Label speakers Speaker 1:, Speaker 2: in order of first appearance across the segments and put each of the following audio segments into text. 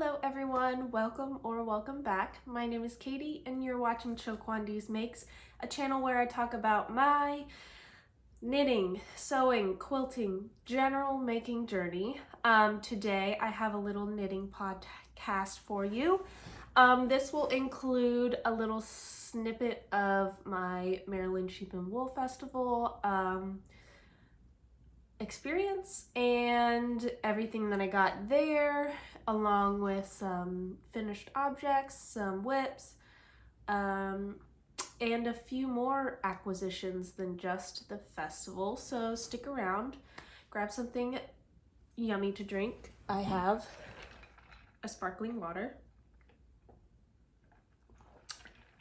Speaker 1: Hello everyone, welcome back. My name is Katie and you're watching ChoKwonDeezMakes, a channel where I talk about my knitting, sewing, quilting, general making journey. Today I have a little knitting podcast for you. This will include a little snippet of my Maryland Sheep and Wool Festival experience and everything that I got there, along with some finished objects, some whips, and a few more acquisitions than just the festival. So stick around, grab something yummy to drink. I have a sparkling water,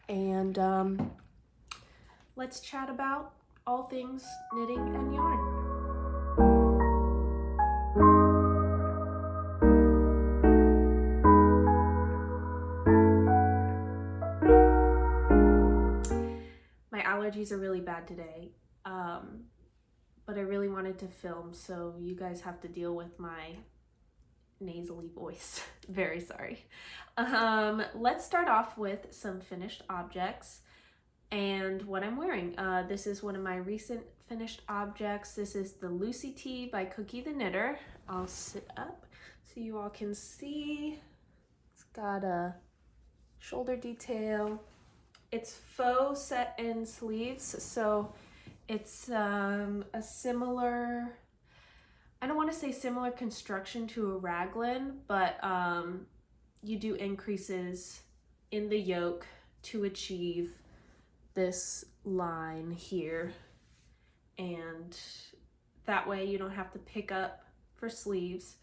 Speaker 1: and let's chat about all things knitting and yarn. Allergies are really bad today, but I really wanted to film, so you guys have to deal with my nasally voice. Very sorry. Let's start off with some finished objects and what I'm wearing. This is one of my recent finished objects. This is the Lucy Tee by Cookie the Knitter. I'll sit up so you all can see. It's got a shoulder detail. It's faux set-in sleeves, so it's a similar, I don't want to say similar construction to a raglan, but you do increases in the yoke to achieve this line here, and that way you don't have to pick up for sleeves.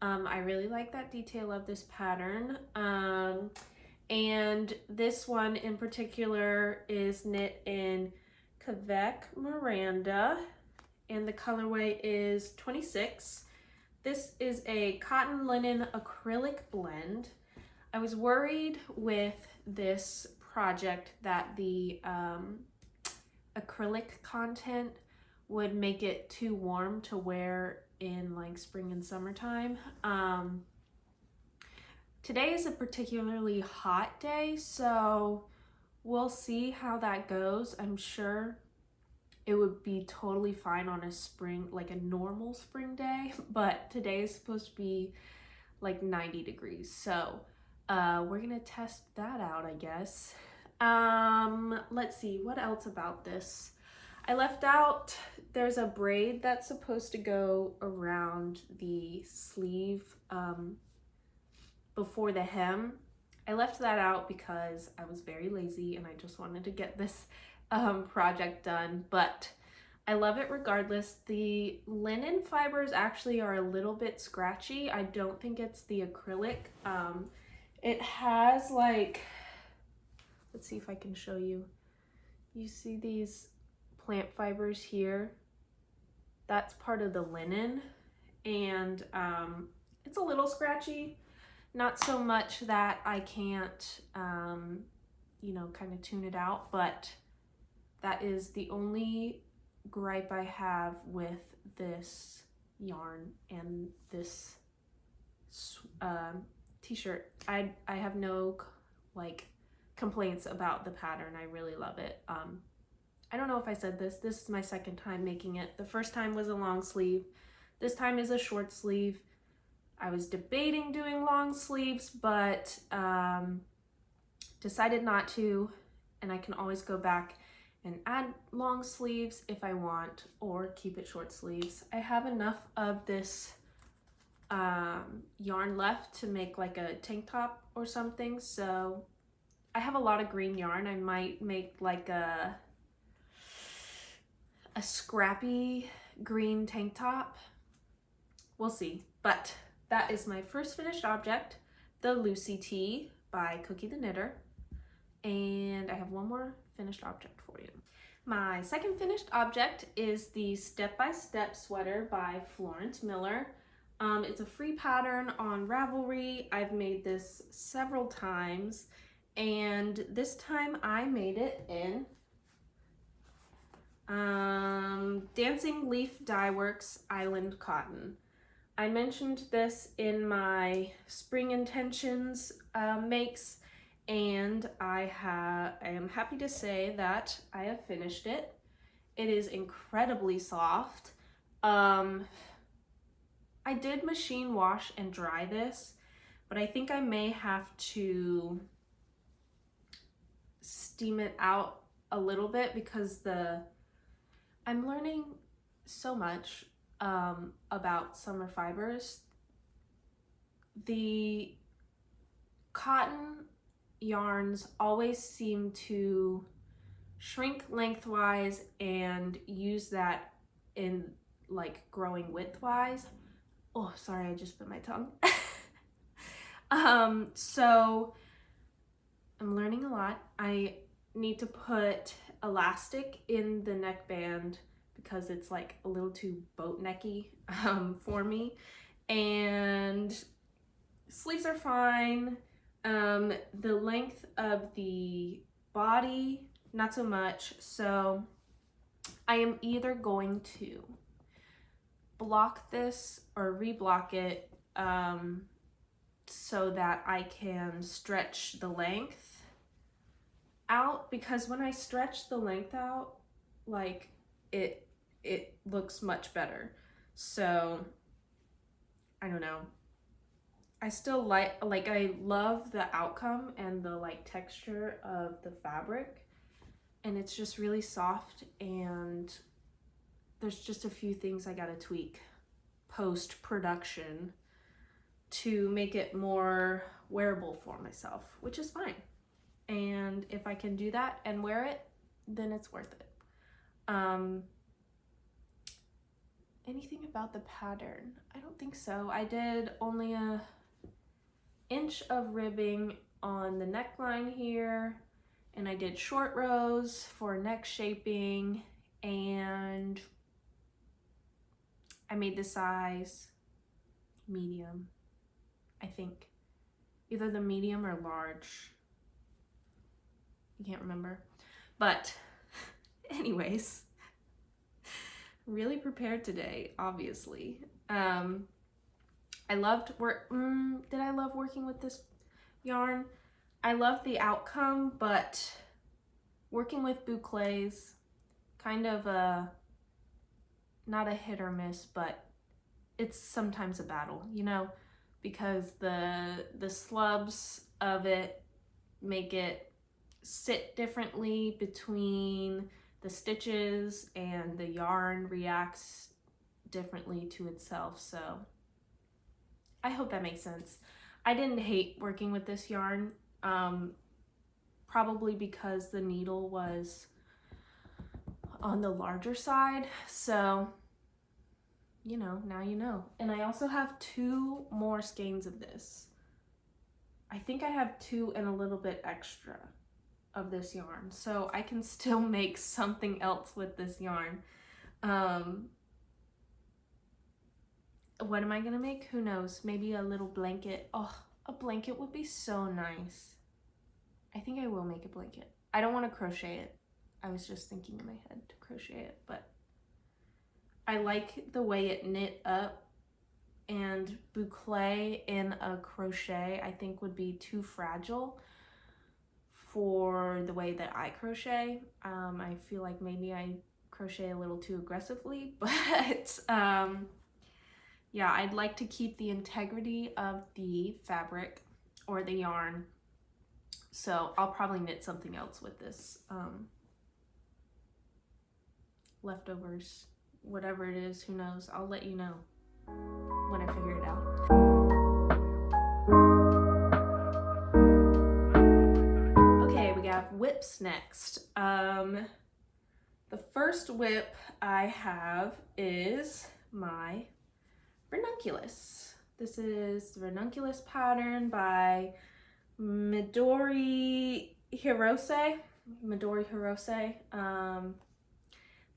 Speaker 1: I really like that detail of this pattern. And this one in particular is knit in Quebec Miranda, and the colorway is 26. This is a cotton linen acrylic blend. I was worried with this project that the acrylic content would make it too warm to wear in like spring and summertime. Today is a particularly hot day, so we'll see how that goes. I'm sure it would be totally fine on a spring, like a normal spring day, but today is supposed to be like 90 degrees. So we're gonna test that out, I guess. Let's see, what else about this? I left out, there's a braid that's supposed to go around the sleeve, before the hem. I left that out because I was very lazy and I just wanted to get this project done, but I love it regardless. The linen fibers actually are a little bit scratchy. I don't think it's the acrylic. It has like, let's see if I can show you. You see these plant fibers here? That's part of the linen, and it's a little scratchy. Not so much that I can't, you know, kind of tune it out, but that is the only gripe I have with this yarn and this t-shirt. I have no like complaints about the pattern. I really love it. I don't know if I said this. This is my second time making it. The first time was a long sleeve. This time is a short sleeve. I was debating doing long sleeves, but decided not to, and I can always go back and add long sleeves if I want, or keep it short sleeves. I have enough of this yarn left to make like a tank top or something, so I have a lot of green yarn. I might make like a scrappy green tank top. We'll see, but that is my first finished object, the Lucy Tee by Cookie the Knitter. And I have one more finished object for you. My second finished object is the Step by Step sweater by Florence Miller. It's a free pattern on Ravelry. I've made this several times, and this time I made it in Dancing Leaf Dye Works Island Cotton. I mentioned this in my spring intentions makes, and I am happy to say that I have finished it. It is incredibly soft. I did machine wash and dry this, but I think I may have to steam it out a little bit because I'm learning so much about summer fibers. The cotton yarns always seem to shrink lengthwise and use that in like growing widthwise. Oh, sorry, I just bit my tongue. So I'm learning a lot. I need to put elastic in the neckband because it's like a little too boat necky for me. And sleeves are fine. The length of the body, not so much. So I am either going to block this or reblock it so that I can stretch the length out, because when I stretch the length out, like it looks much better. So I don't know. I still like I love the outcome and the like texture of the fabric, and it's just really soft, and there's just a few things I gotta tweak post-production to make it more wearable for myself, which is fine. And if I can do that and wear it, then it's worth it. Anything about the pattern? I don't think so. I did only a inch of ribbing on the neckline here, and I did short rows for neck shaping, and I made the size medium, I think. Either the medium or large. I can't remember. But anyways, really prepared today, obviously. I loved did I love working with this yarn? I love the outcome, but working with bouclés, kind of not a hit or miss, but it's sometimes a battle, you know, because the slubs of it make it sit differently between the stitches, and the yarn reacts differently to itself. So I hope that makes sense. I didn't hate working with this yarn, probably because the needle was on the larger side. So, you know, now you know. And I also have 2 more skeins of this. I think I have 2 and a little bit extra of this yarn, so I can still make something else with this yarn. What am I gonna make? Who knows? Maybe a little blanket. Oh, a blanket would be so nice. I think I will make a blanket. I don't want to crochet it. I was just thinking in my head to crochet it, but I like the way it knit up, and bouclé in a crochet I think would be too fragile for the way that I crochet. I feel like maybe I crochet a little too aggressively, but yeah, I'd like to keep the integrity of the fabric or the yarn. So I'll probably knit something else with this. Leftovers, whatever it is, who knows? I'll let you know when I figure it out. Okay, we got whips next. The first whip I have is my ranunculus. This is the ranunculus pattern by Midori Hirose.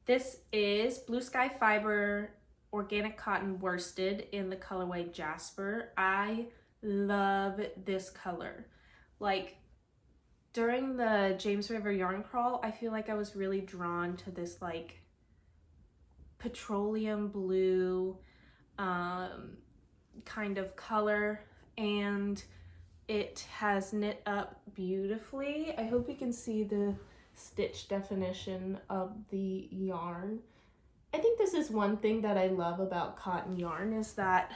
Speaker 1: This is Blue Sky Fiber organic cotton worsted in the colorway Jasper. I love this color. Like, during the James River yarn crawl, I feel like I was really drawn to this like petroleum blue, kind of color, and it has knit up beautifully. I hope you can see the stitch definition of the yarn. I think this is one thing that I love about cotton yarn, is that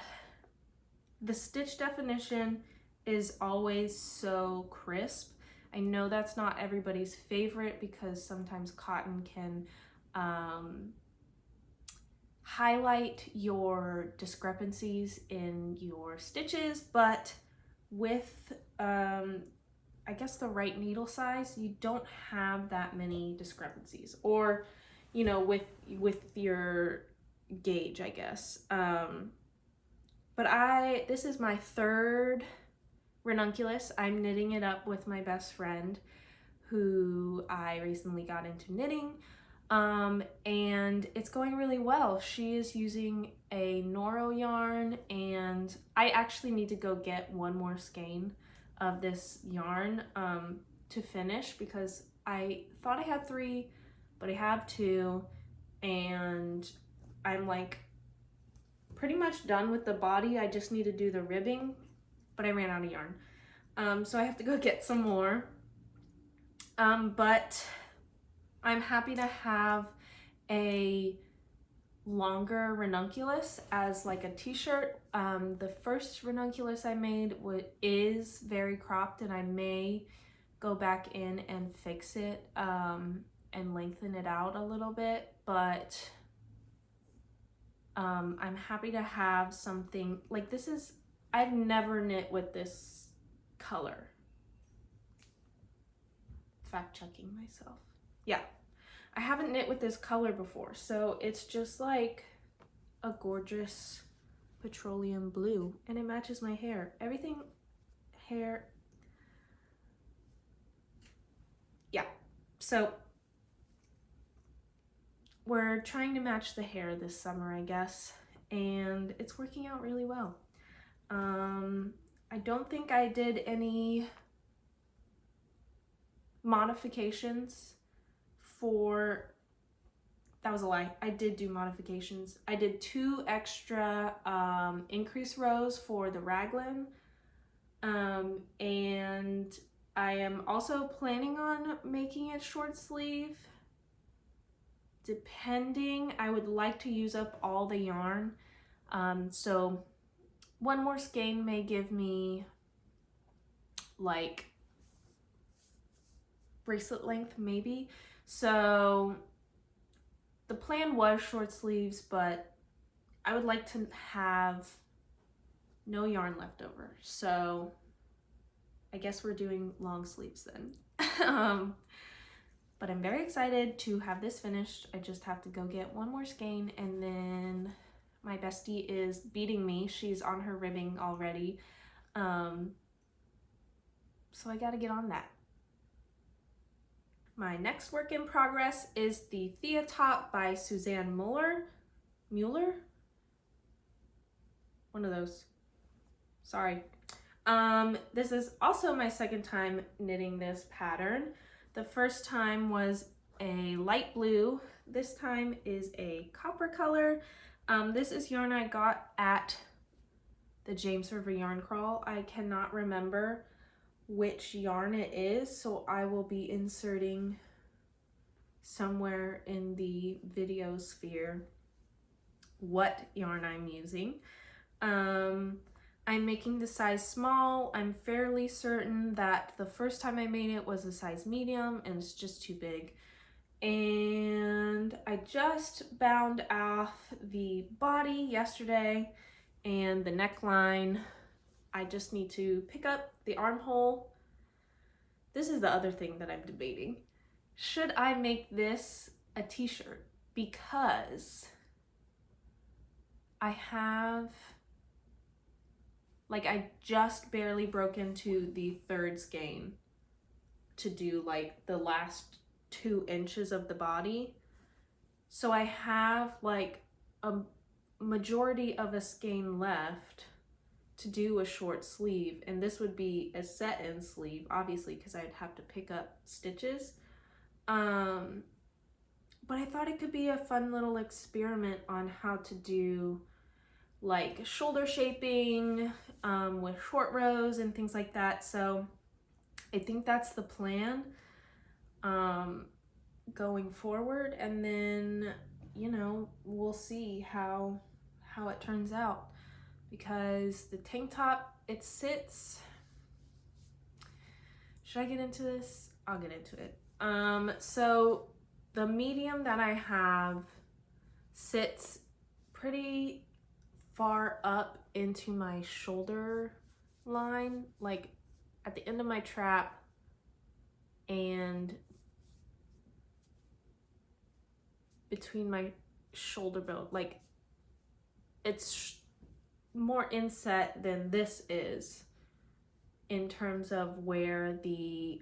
Speaker 1: the stitch definition is always so crisp. I know that's not everybody's favorite because sometimes cotton can highlight your discrepancies in your stitches, but with I guess the right needle size, you don't have that many discrepancies, or you know, with your gauge, I guess. But this is my third ranunculus. I'm knitting it up with my best friend who I recently got into knitting, and it's going really well. She is using a Noro yarn, and I actually need to go get one more skein of this yarn to finish, because I thought I had 3, but I have 2, and I'm like pretty much done with the body. I just need to do the ribbing, but I ran out of yarn. So I have to go get some more. But I'm happy to have a longer ranunculus as like a t-shirt. The first ranunculus I made is very cropped, and I may go back in and fix it and lengthen it out a little bit, but I'm happy to have something like this. I've never knit with this color. Fact checking myself. Yeah, I haven't knit with this color before, so it's just like a gorgeous petroleum blue, and it matches my hair. Everything hair. Yeah, so we're trying to match the hair this summer, I guess, and it's working out really well. I don't think I did any modifications for, that was a lie. I did do modifications. I did 2 extra increase rows for the raglan, and I am also planning on making it short sleeve. Depending, I would like to use up all the yarn, so one more skein may give me like bracelet length maybe. So the plan was short sleeves, but I would like to have no yarn left over, so I guess we're doing long sleeves then. But I'm very excited to have this finished. I just have to go get one more skein, and then my bestie is beating me. She's on her ribbing already. So I gotta get on that. My next work in progress is the Thea top by Suzanne Mueller? One of those. Sorry. This is also my second time knitting this pattern. The first time was a light blue. This time is a copper color. This is yarn I got at the James River Yarn Crawl. I cannot remember which yarn it is, so I will be inserting somewhere in the video sphere what yarn I'm using. I'm making the size small. I'm fairly certain that the first time I made it was a size medium, and it's just too big. And I just bound off the body yesterday and the neckline. I just need to pick up the armhole. This is the other thing that I'm debating. Should I make this a t-shirt? Because I have, like, I just barely broke into the 3rd skein to do like the last 2 inches of the body. So I have like a majority of a skein left to do a short sleeve, and this would be a set-in sleeve, obviously, because I'd have to pick up stitches. But I thought it could be a fun little experiment on how to do like shoulder shaping with short rows and things like that. So I think that's the plan going forward, and then, you know, we'll see how it turns out, because the tank top, it sits, should I get into this? I'll get into it. So the medium that I have sits pretty far up into my shoulder line, like at the end of my trap and between my shoulder bone. Like, it's more inset than this is in terms of where the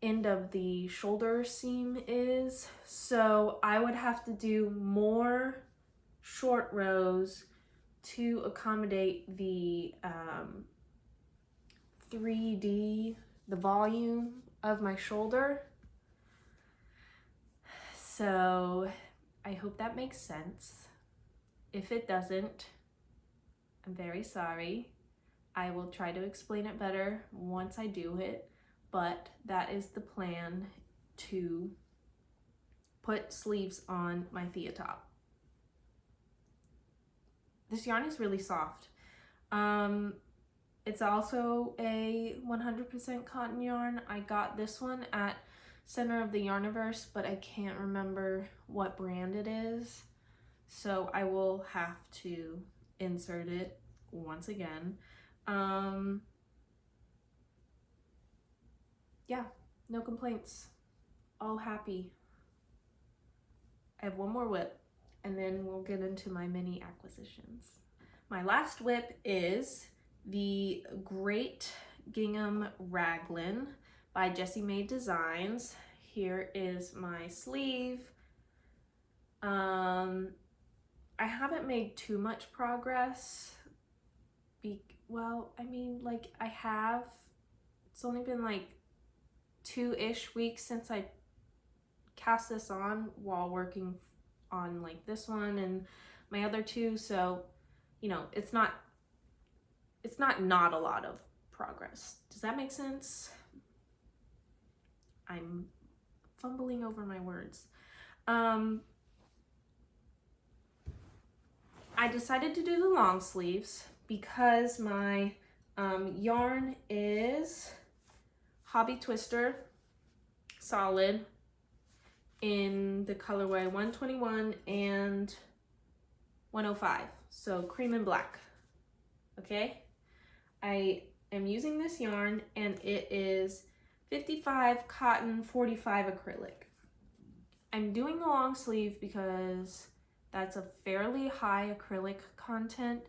Speaker 1: end of the shoulder seam is. So I would have to do more short rows to accommodate the 3D, the volume of my shoulder. So I hope that makes sense. If it doesn't, I'm very sorry. I will try to explain it better once I do it, but that is the plan, to put sleeves on my Thea top. This yarn is really soft. It's also a 100% cotton yarn. I got this one at Center of the Yarniverse, but I can't remember what brand it is, so I will have to insert it once again. Yeah, no complaints, all happy. I have one more whip, and then we'll get into my mini acquisitions. My last whip is the Great Gingham Raglan by Jessie Made Designs. Here is my sleeve. I haven't made too much progress. Well, I mean, like, I have. It's only been like 2-ish weeks since I cast this on while working on like this one and my other two, so, you know, it's not a lot of progress. Does that make sense? I'm fumbling over my words. I decided to do the long sleeves because my yarn is Hobby Twister Solid in the colorway 121 and 105, so cream and black. Okay, I am using this yarn, and it is 55 cotton, 45 acrylic. I'm doing the long sleeve because that's a fairly high acrylic content,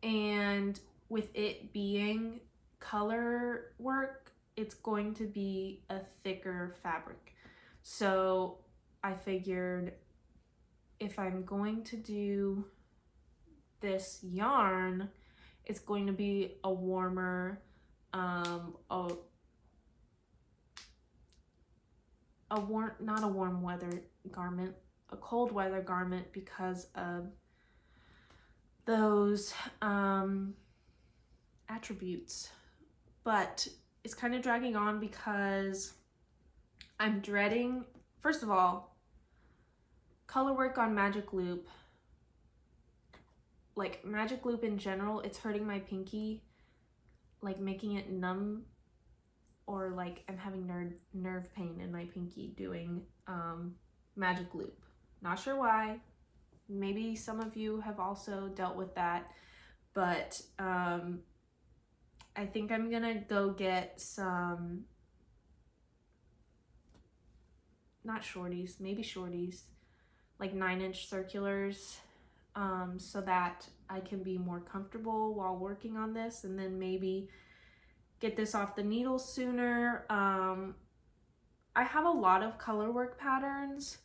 Speaker 1: and with it being color work, it's going to be a thicker fabric. So I figured if I'm going to do this yarn, it's going to be a warmer, not a warm weather garment, a cold weather garment, because of those attributes. But it's kind of dragging on because I'm dreading, first of all, color work on Magic Loop. Like, Magic Loop in general, it's hurting my pinky, like making it numb, or like I'm having nerve pain in my pinky doing Magic Loop. Not sure why. Maybe some of you have also dealt with that, but I think I'm gonna go get some, not shorties, maybe shorties, like 9-inch circulars, so that I can be more comfortable while working on this, and then maybe get this off the needle sooner. I have a lot of color work patterns,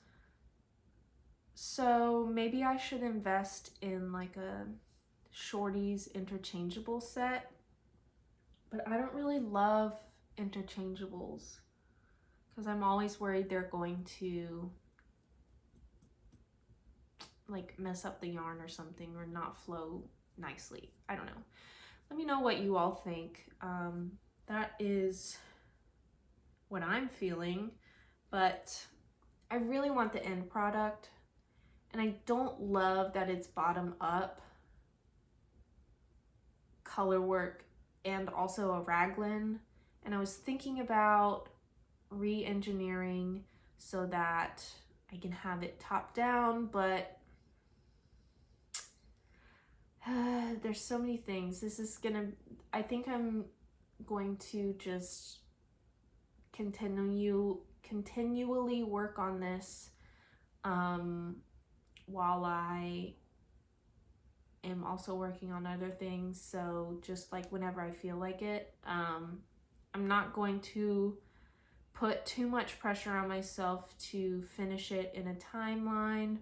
Speaker 1: so maybe I should invest in like a shorties interchangeable set, but I don't really love interchangeables because I'm always worried they're going to like mess up the yarn or something, or not flow nicely. I don't know. Let me know what you all think. That is what I'm feeling, but I really want the end product, and I don't love that it's bottom up color work and also a raglan. And I was thinking about re-engineering so that I can have it top down, but there's so many things. I think I'm going to just continually work on this while I am also working on other things. So just like whenever I feel like it, I'm not going to put too much pressure on myself to finish it in a timeline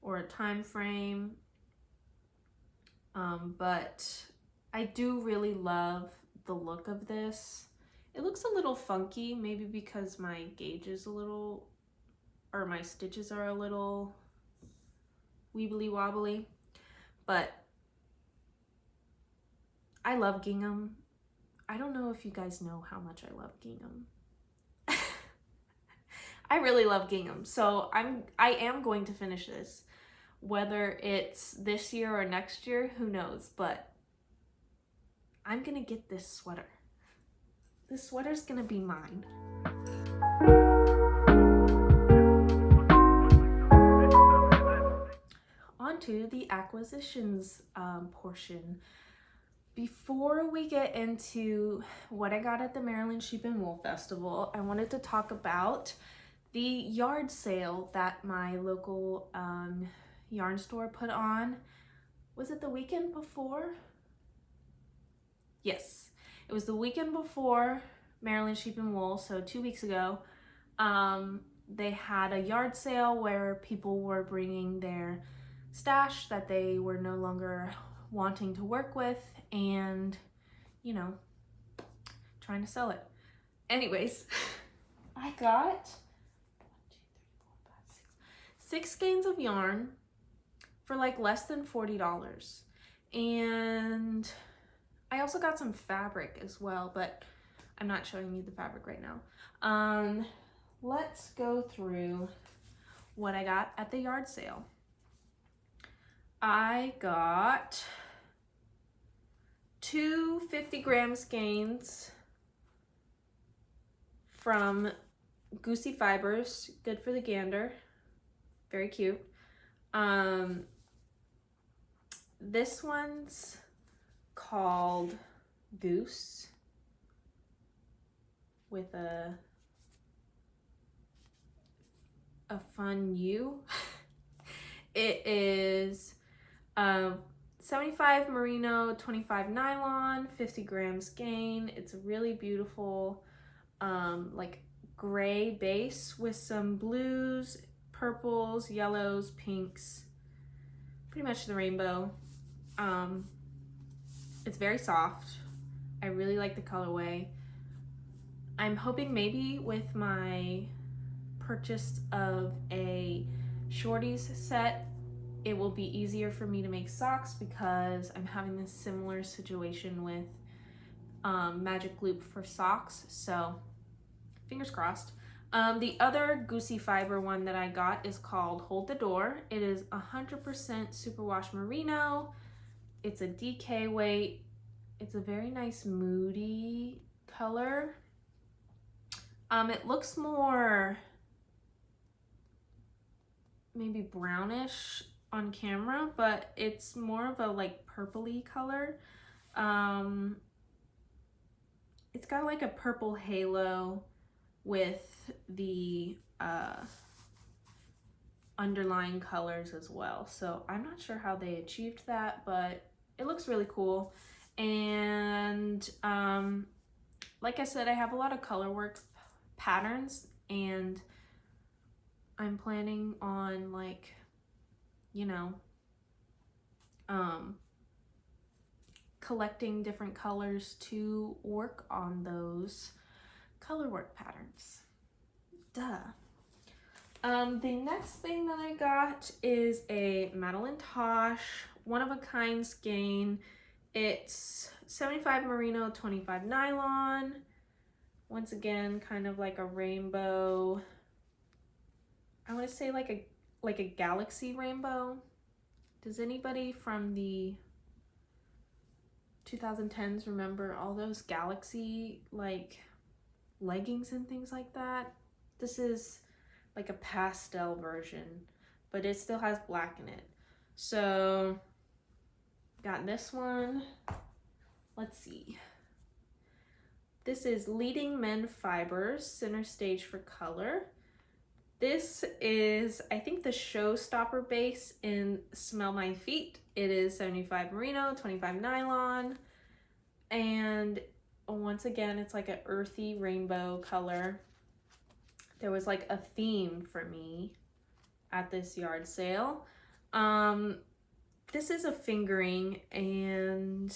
Speaker 1: or a time frame. But I do really love the look of this. It looks a little funky, maybe because my gauge is a little, or my stitches are a little weebly wobbly, but I love gingham. I don't know if you guys know how much I love gingham. I really love gingham, so I am going to finish this. Whether it's this year or next year, who knows, but I'm gonna get this sweater. This sweater's gonna be mine. On to the acquisitions portion. Before we get into what I got at the Maryland Sheep and Wool Festival, I wanted to talk about the yard sale that my local yarn store put on. Was it the weekend before? Yes, it was the weekend before Maryland Sheep and Wool, so 2 weeks ago. They had a yard sale where people were bringing their stash that they were no longer wanting to work with and, you know, trying to sell it. Anyways, I got 6 skeins of yarn for like less than $40. And I also got some fabric as well, but I'm not showing you the fabric right now. Let's go through what I got at the yard sale. I got 2 50-gram skeins from Goosey Fibers, good for the gander, very cute. This one's called Goose with a fun U. It is 75 merino, 25 nylon, 50-gram skein. It's a really beautiful like gray base with some blues, purples, yellows, pinks, pretty much the rainbow. It's very soft. I really like the colorway. I'm hoping maybe with my purchase of a shorties set, it will be easier for me to make socks because I'm having this similar situation with magic loop for socks, so fingers crossed. The other Goosey Fiber one that I got is called Hold the Door. It is 100% superwash merino. It's a DK weight. It's a very nice moody color. It looks more maybe brownish on camera, but it's more of a like purpley color. It's got like a purple halo with the underlying colors as well. So I'm not sure how they achieved that, but it looks really cool. And like I said, I have a lot of color work patterns, and I'm planning on, like, you know, collecting different colors to work on those color work patterns. Duh. The next thing that I got is a Madeline Tosh one-of-a-kind skein. It's 75 merino, 25 nylon. Once again, kind of like a rainbow. I want to say like a galaxy rainbow. Does anybody from the 2010s remember all those galaxy like leggings and things like that? This is like a pastel version, but it still has black in it. So got this one. Let's see. This is Leading Men Fibers, Center Stage for Color. This is, I think, the showstopper base in Smell My Feet. It is 75 merino, 25 nylon, and once again, it's like an earthy rainbow color. There was like a theme for me at this yard sale. This is a fingering, and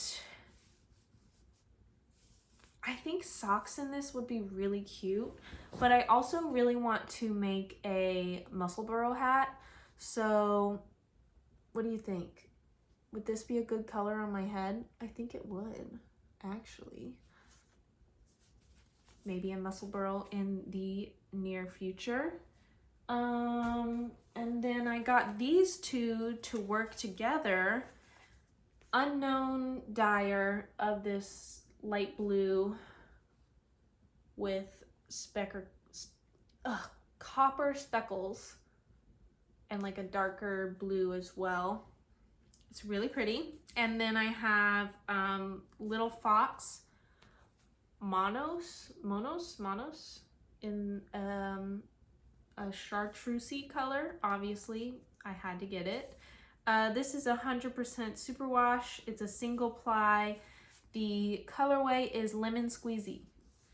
Speaker 1: I think socks in this would be really cute, but I also really want to make a Musselburgh hat. So what do you think? Would this be a good color on my head? I think it would, actually. Maybe a Musselburgh in the near future. And then I got these two to work together. Unknown dyer of this light blue with copper speckles and like a darker blue as well. It's really pretty. And then I have Little Fox monos in a chartreusey color. Obviously, I had to get it. This is 100% superwash. It's a single ply. The colorway is Lemon Squeezy.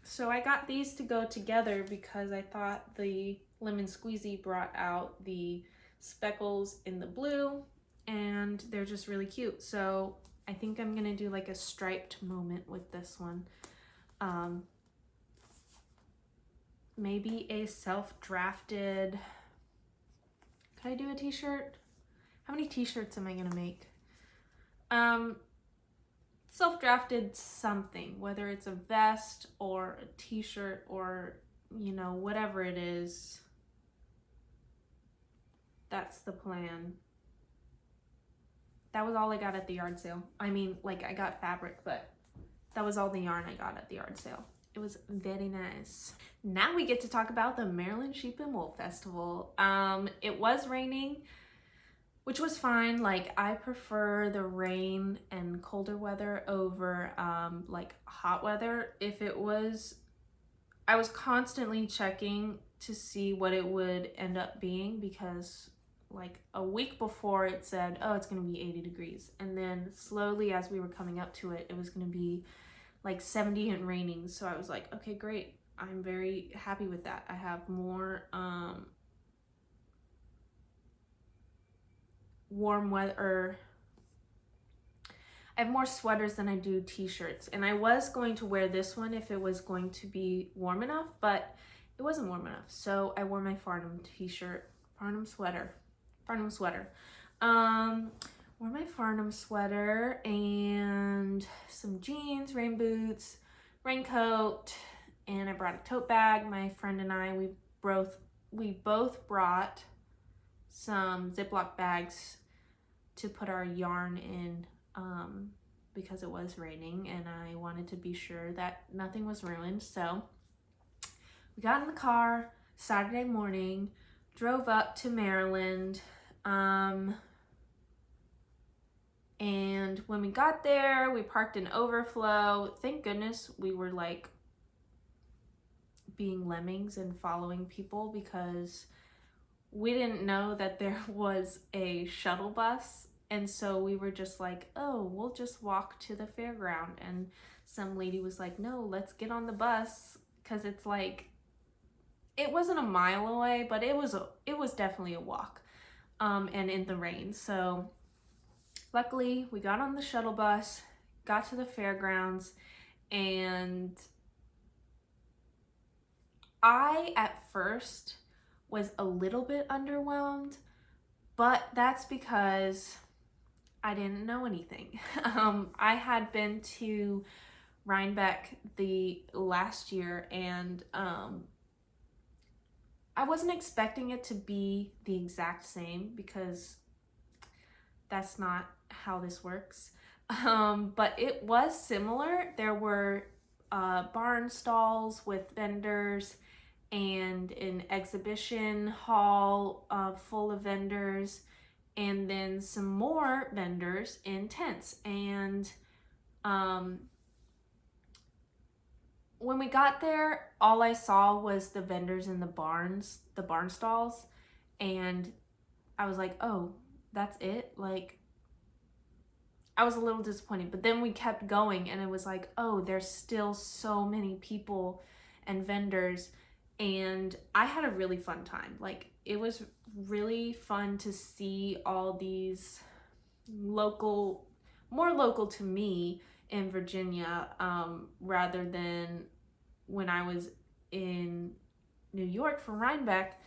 Speaker 1: So I got these to go together because I thought the Lemon Squeezy brought out the speckles in the blue, and they're just really cute. So I think I'm gonna do like a striped moment with this one. Maybe a self-drafted, could I do a t-shirt? How many t-shirts am I gonna make? Self-drafted something, whether it's a vest or a t-shirt or, you know, whatever it is. That's the plan. That was all I got at the yard sale. I mean, like, I got fabric, but that was all the yarn I got at the yard sale. It was very nice. Now we get to talk about the Maryland Sheep and Wool Festival. It was raining, which was fine. Like, I prefer the rain and colder weather over like hot weather. If it was, I was constantly checking to see what it would end up being, because like a week before it said, oh, it's gonna be 80 degrees. And then slowly as we were coming up to it, it was gonna be like 70 and raining. So I was like, okay, great. I'm very happy with that. I have more warm weather. I have more sweaters than I do t-shirts. And I was going to wear this one if it was going to be warm enough, but it wasn't warm enough. So I wore my Farnham t-shirt, Farnham sweater. Wore my Farnham sweater and some jeans, rain boots, raincoat, and I brought a tote bag. My friend and I, we both brought some Ziploc bags to put our yarn in because it was raining and I wanted to be sure that nothing was ruined. So we got in the car Saturday morning, drove up to Maryland, and when we got there, we parked in overflow. Thank goodness we were like being lemmings and following people, because we didn't know that there was a shuttle bus. And so we were just like, oh, we'll just walk to the fairground. And some lady was like, no, let's get on the bus, because it's like, it wasn't a mile away, but it was definitely a walk, and in the rain. So luckily, we got on the shuttle bus, got to the fairgrounds, and I, at first, was a little bit underwhelmed, but that's because I didn't know anything. I had been to Rhinebeck the last year, and I wasn't expecting it to be the exact same because that's not how this works. But it was similar. There were barn stalls with vendors and an exhibition hall full of vendors, and then some more vendors in tents. And when we got there, all I saw was the vendors in the barn stalls, and I was like, oh, that's it? Like, I was a little disappointed, but then we kept going, and it was like, oh, there's still so many people and vendors, and I had a really fun time. Like, it was really fun to see all these more local to me in Virginia, rather than when I was in New York for Rhinebeck.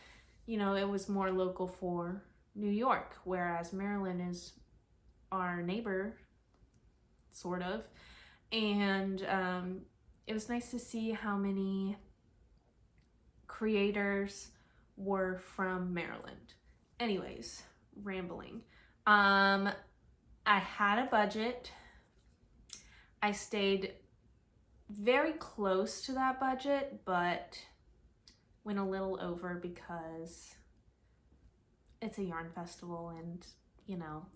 Speaker 1: You know, it was more local for New York, whereas Maryland is our neighbor, sort of. And it was nice to see how many creators were from Maryland. Anyways, rambling. I had a budget. I stayed very close to that budget, but went a little over because it's a yarn festival, and you know,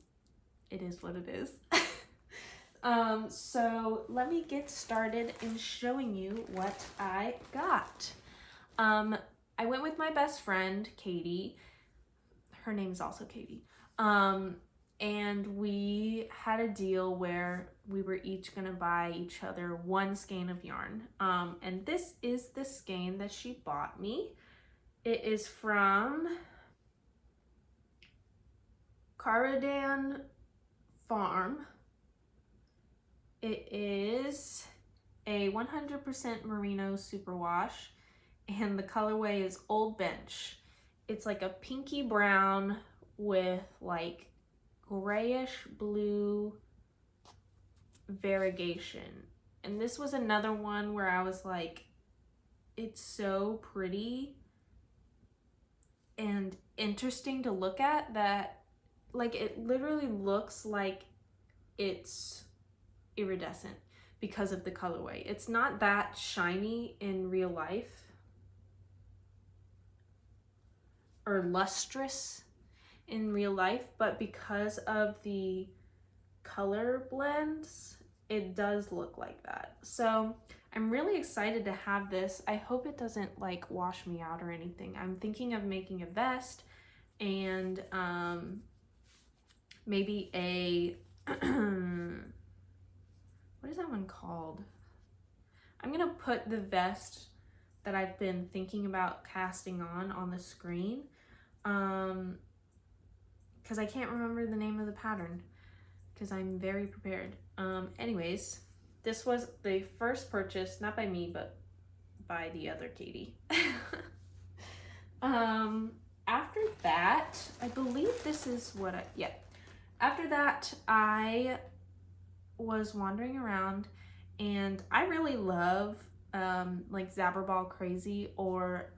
Speaker 1: it is what it is. So let me get started in showing you what I got. I went with my best friend, Katie. Her name is also Katie. And we had a deal where we were each gonna buy each other one skein of yarn. And this is the skein that she bought me. It is from Caradan Farm. It is a 100% merino superwash, and the colorway is Old Bench. It's like a pinky brown with like grayish blue variegation. And this was another one where I was like, it's so pretty and interesting to look at, that like it literally looks like it's iridescent because of the colorway. It's not that shiny in real life or lustrous in real life, but because of the color blends, it does look like that. So I'm really excited to have this. I hope it doesn't like wash me out or anything. I'm thinking of making a vest and maybe a what is that one called? I'm gonna put the vest that I've been thinking about casting on the screen, because I can't remember the name of the pattern because I'm very prepared. Anyways, this was the first purchase, not by me, but by the other Katie. After that, I believe this is what after that, I was wandering around, and I really love like Zabberball Crazy or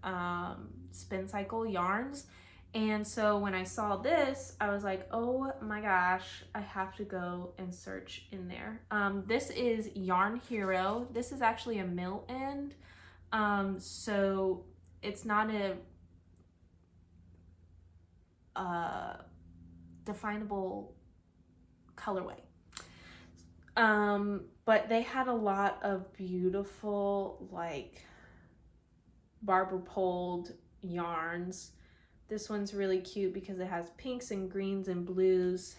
Speaker 1: Spin Cycle yarns. And so when I saw this, I was like, oh my gosh, I have to go and search in there. This is Yarn Hero. This is actually a mill end, so it's not a definable colorway. But they had a lot of beautiful like barber poled yarns. This one's really cute because it has pinks and greens and blues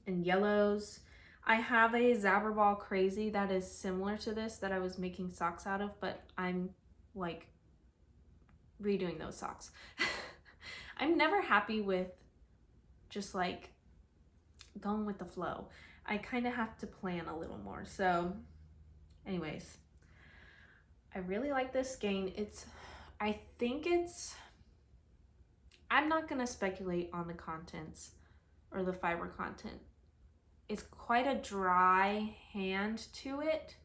Speaker 1: and yellows. I have a Zabberball Crazy that is similar to this that I was making socks out of, but I'm like redoing those socks. I'm never happy with just like going with the flow. I kind of have to plan a little more. So anyways, I really like this skein. I think it's I'm not gonna speculate on the contents or the fiber content. It's quite a dry hand to it.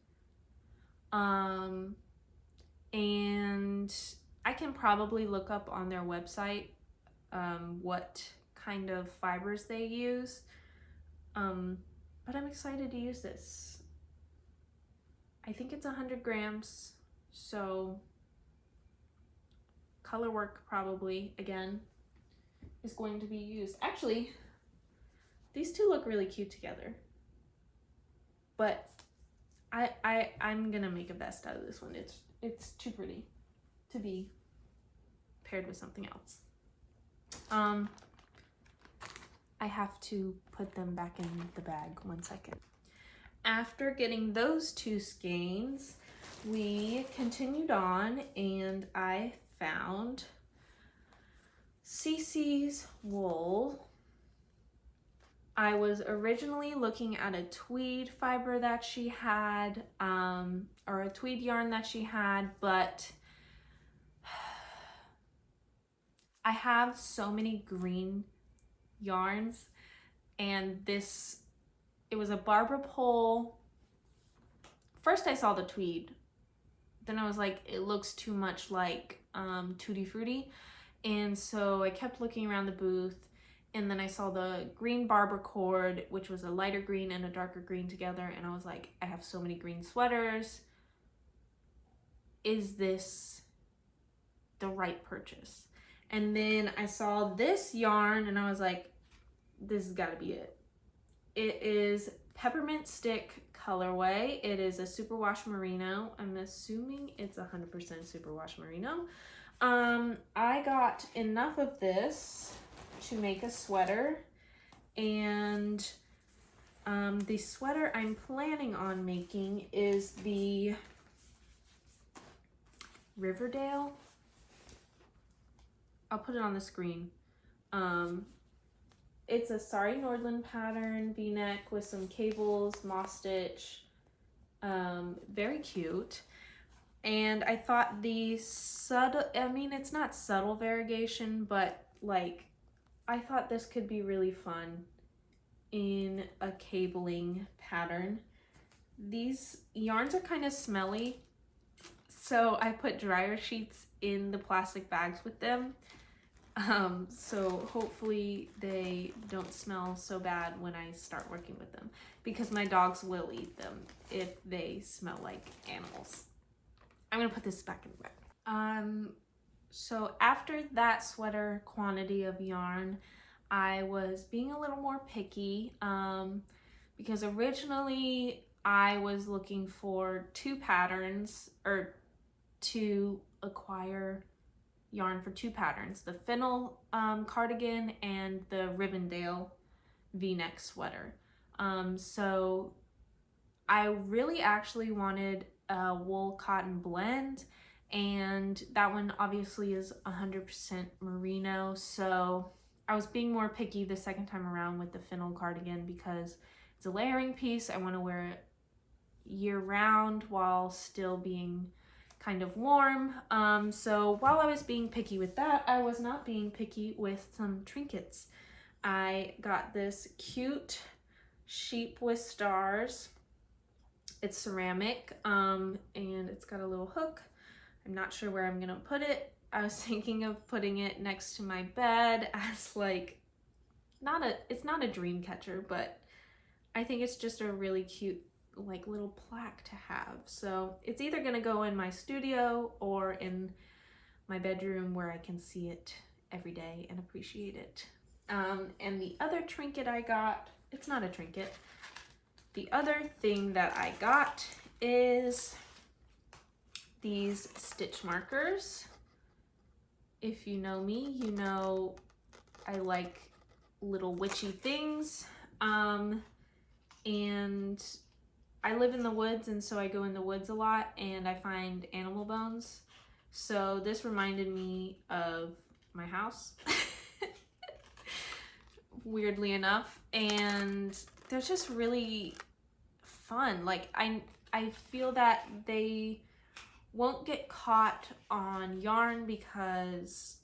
Speaker 1: And I can probably look up on their website what kind of fibers they use. But I'm excited to use this. I think it's 100 grams, so color work probably, again, is going to be used. Actually, these two look really cute together, but I'm gonna make a vest out of this one. It's too pretty to be paired with something else. I have to put them back in the bag 1 second. After getting those two skeins, we continued on and I found Cece's wool. I was originally looking at a tweed fiber that she had, or a tweed yarn that she had, but I have so many green yarns, and it was a Barbara pole. First I saw the tweed, then I was like, it looks too much like Tutti Frutti, and so I kept looking around the booth, and then I saw the green Barbara cord, which was a lighter green and a darker green together, and I was like, I have so many green sweaters. Is this the right purchase? And then I saw this yarn and I was like, this has got to be it. It is Peppermint Stick colorway. It is a superwash merino. I'm assuming it's 100% superwash merino. I got enough of this to make a sweater, and the sweater I'm planning on making is the Riverdale. I'll put it on the screen. It's a Sari Nordland pattern v-neck with some cables, moss stitch, very cute. And I thought the subtle, I mean, it's not subtle variegation, but like, I thought this could be really fun in a cabling pattern. These yarns are kind of smelly, so I put dryer sheets in the plastic bags with them. So hopefully they don't smell so bad when I start working with them, because my dogs will eat them if they smell like animals. I'm gonna put this back in the bag. So after that sweater quantity of yarn, I was being a little more picky, because originally I was looking for 2 patterns, or to acquire yarn for 2 patterns, the Fennel cardigan and the Rivendale v-neck sweater. So I really actually wanted a wool cotton blend, and that one obviously is 100% merino, so I was being more picky the second time around with the Fennel cardigan because it's a layering piece. I want to wear it year round while still being kind of warm. So while I was being picky with that, I was not being picky with some trinkets. I got this cute sheep with stars. It's ceramic, and it's got a little hook. I'm not sure where I'm gonna put it. I was thinking of putting it next to my bed as like, it's not a dream catcher, but I think it's just a really cute like little plaque to have. So it's either gonna go in my studio or in my bedroom where I can see it every day and appreciate it. And the other trinket I got, it's not a trinket. The other thing that I got is these stitch markers. If you know me, you know I like little witchy things. And I live in the woods, and so I go in the woods a lot and I find animal bones. So this reminded me of my house, weirdly enough. And they're just really fun. Like I feel that they won't get caught on yarn because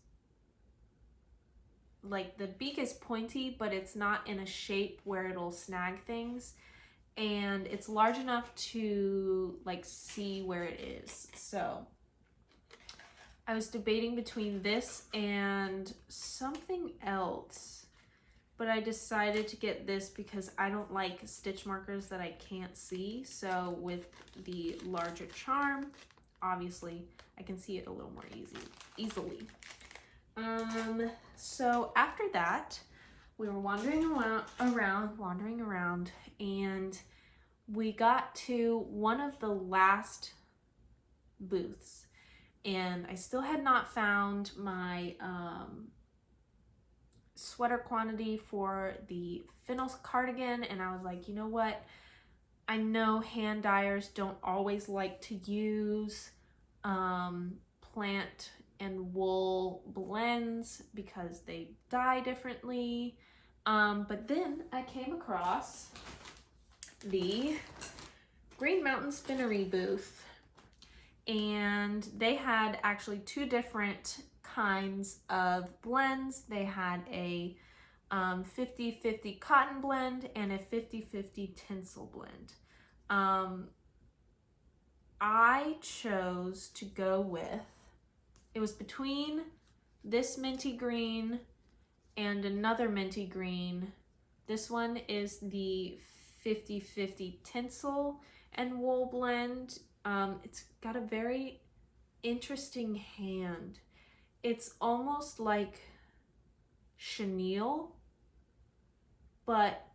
Speaker 1: like the beak is pointy, but it's not in a shape where it'll snag things. And it's large enough to like see where it is. So I was debating between this and something else, but I decided to get this because I don't like stitch markers that I can't see. So with the larger charm, obviously I can see it a little more easily. So after that, we were wandering around, and we got to one of the last booths, and I still had not found my sweater quantity for the Fennel cardigan, and I was like, you know what? I know hand dyers don't always like to use plant and wool blends because they dye differently. But then I came across the Green Mountain Spinnery booth, and they had actually two different kinds of blends. They had a 50-50 cotton blend and a 50-50 tinsel blend. I chose to go with, it was between this minty green and another minty green. This one is the 50-50 tinsel and wool blend. It's got a very interesting hand. It's almost like chenille, but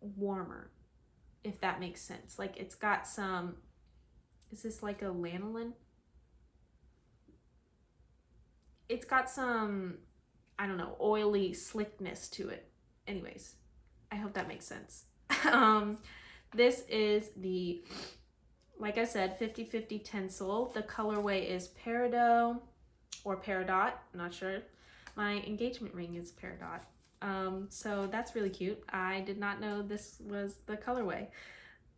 Speaker 1: warmer, if that makes sense. Like it's got some, is this like a lanolin? It's got some, I don't know, oily slickness to it. Anyways, I hope that makes sense. This is the, like I said, 50-50 tinsel. The colorway is Peridot or Peridot, I'm not sure. My engagement ring is Peridot. So that's really cute. I did not know this was the colorway.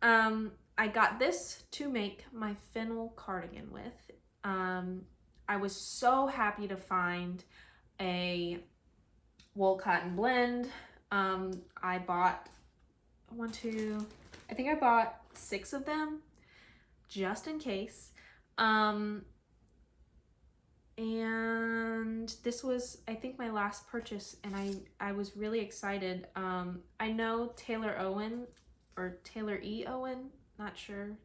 Speaker 1: I got this to make my Fennel cardigan with. I was so happy to find a wool cotton blend. I bought I think I bought 6 of them just in case. And this was, I think, my last purchase, and I was really excited. I know Taylor Owen, or Taylor E. Owen, not sure.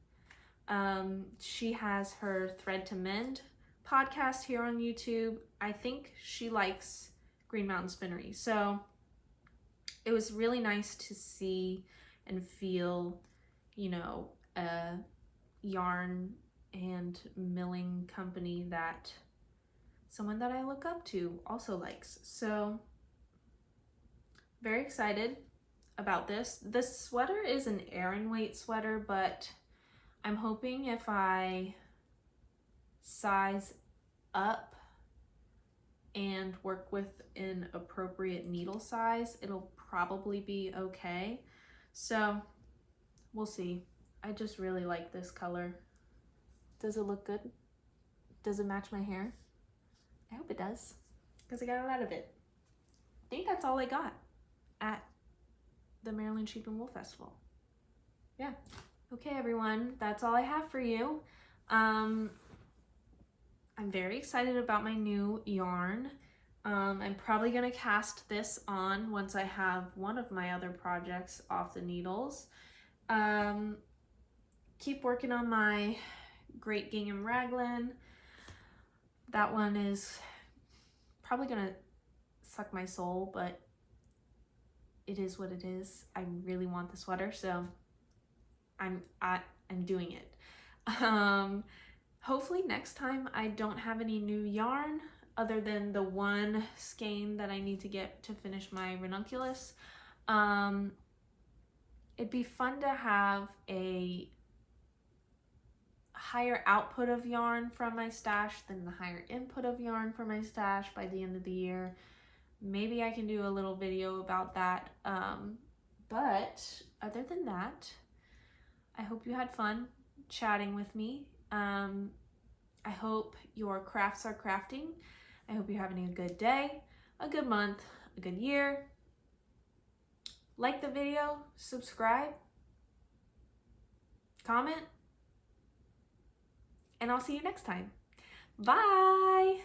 Speaker 1: She has her Thread to Mend podcast here on YouTube. I think she likes Green Mountain Spinnery. So it was really nice to see and feel, you know, a yarn and milling company that someone that I look up to also likes. So very excited about this. This sweater is an Aran weight sweater, but I'm hoping if I size up and work with an appropriate needle size, it'll probably be okay. So we'll see. I just really like this color. Does it look good? Does it match my hair? I hope it does, because I got a lot of it. I think that's all I got at the Maryland Sheep and Wool Festival. Yeah. Okay, everyone, that's all I have for you. I'm very excited about my new yarn. I'm probably gonna cast this on once I have one of my other projects off the needles. Keep working on my Great Gingham Raglan. That one is probably gonna suck my soul, but it is what it is. I really want the sweater, so I'm doing it. Hopefully next time I don't have any new yarn other than the one skein that I need to get to finish my ranunculus. It'd be fun to have a higher output of yarn from my stash than the higher input of yarn from my stash by the end of the year. Maybe I can do a little video about that. But other than that, I hope you had fun chatting with me. I hope your crafts are crafting. I hope you're having a good day. a good month, a good year. Like the video, subscribe, comment, and I'll see you next time. Bye!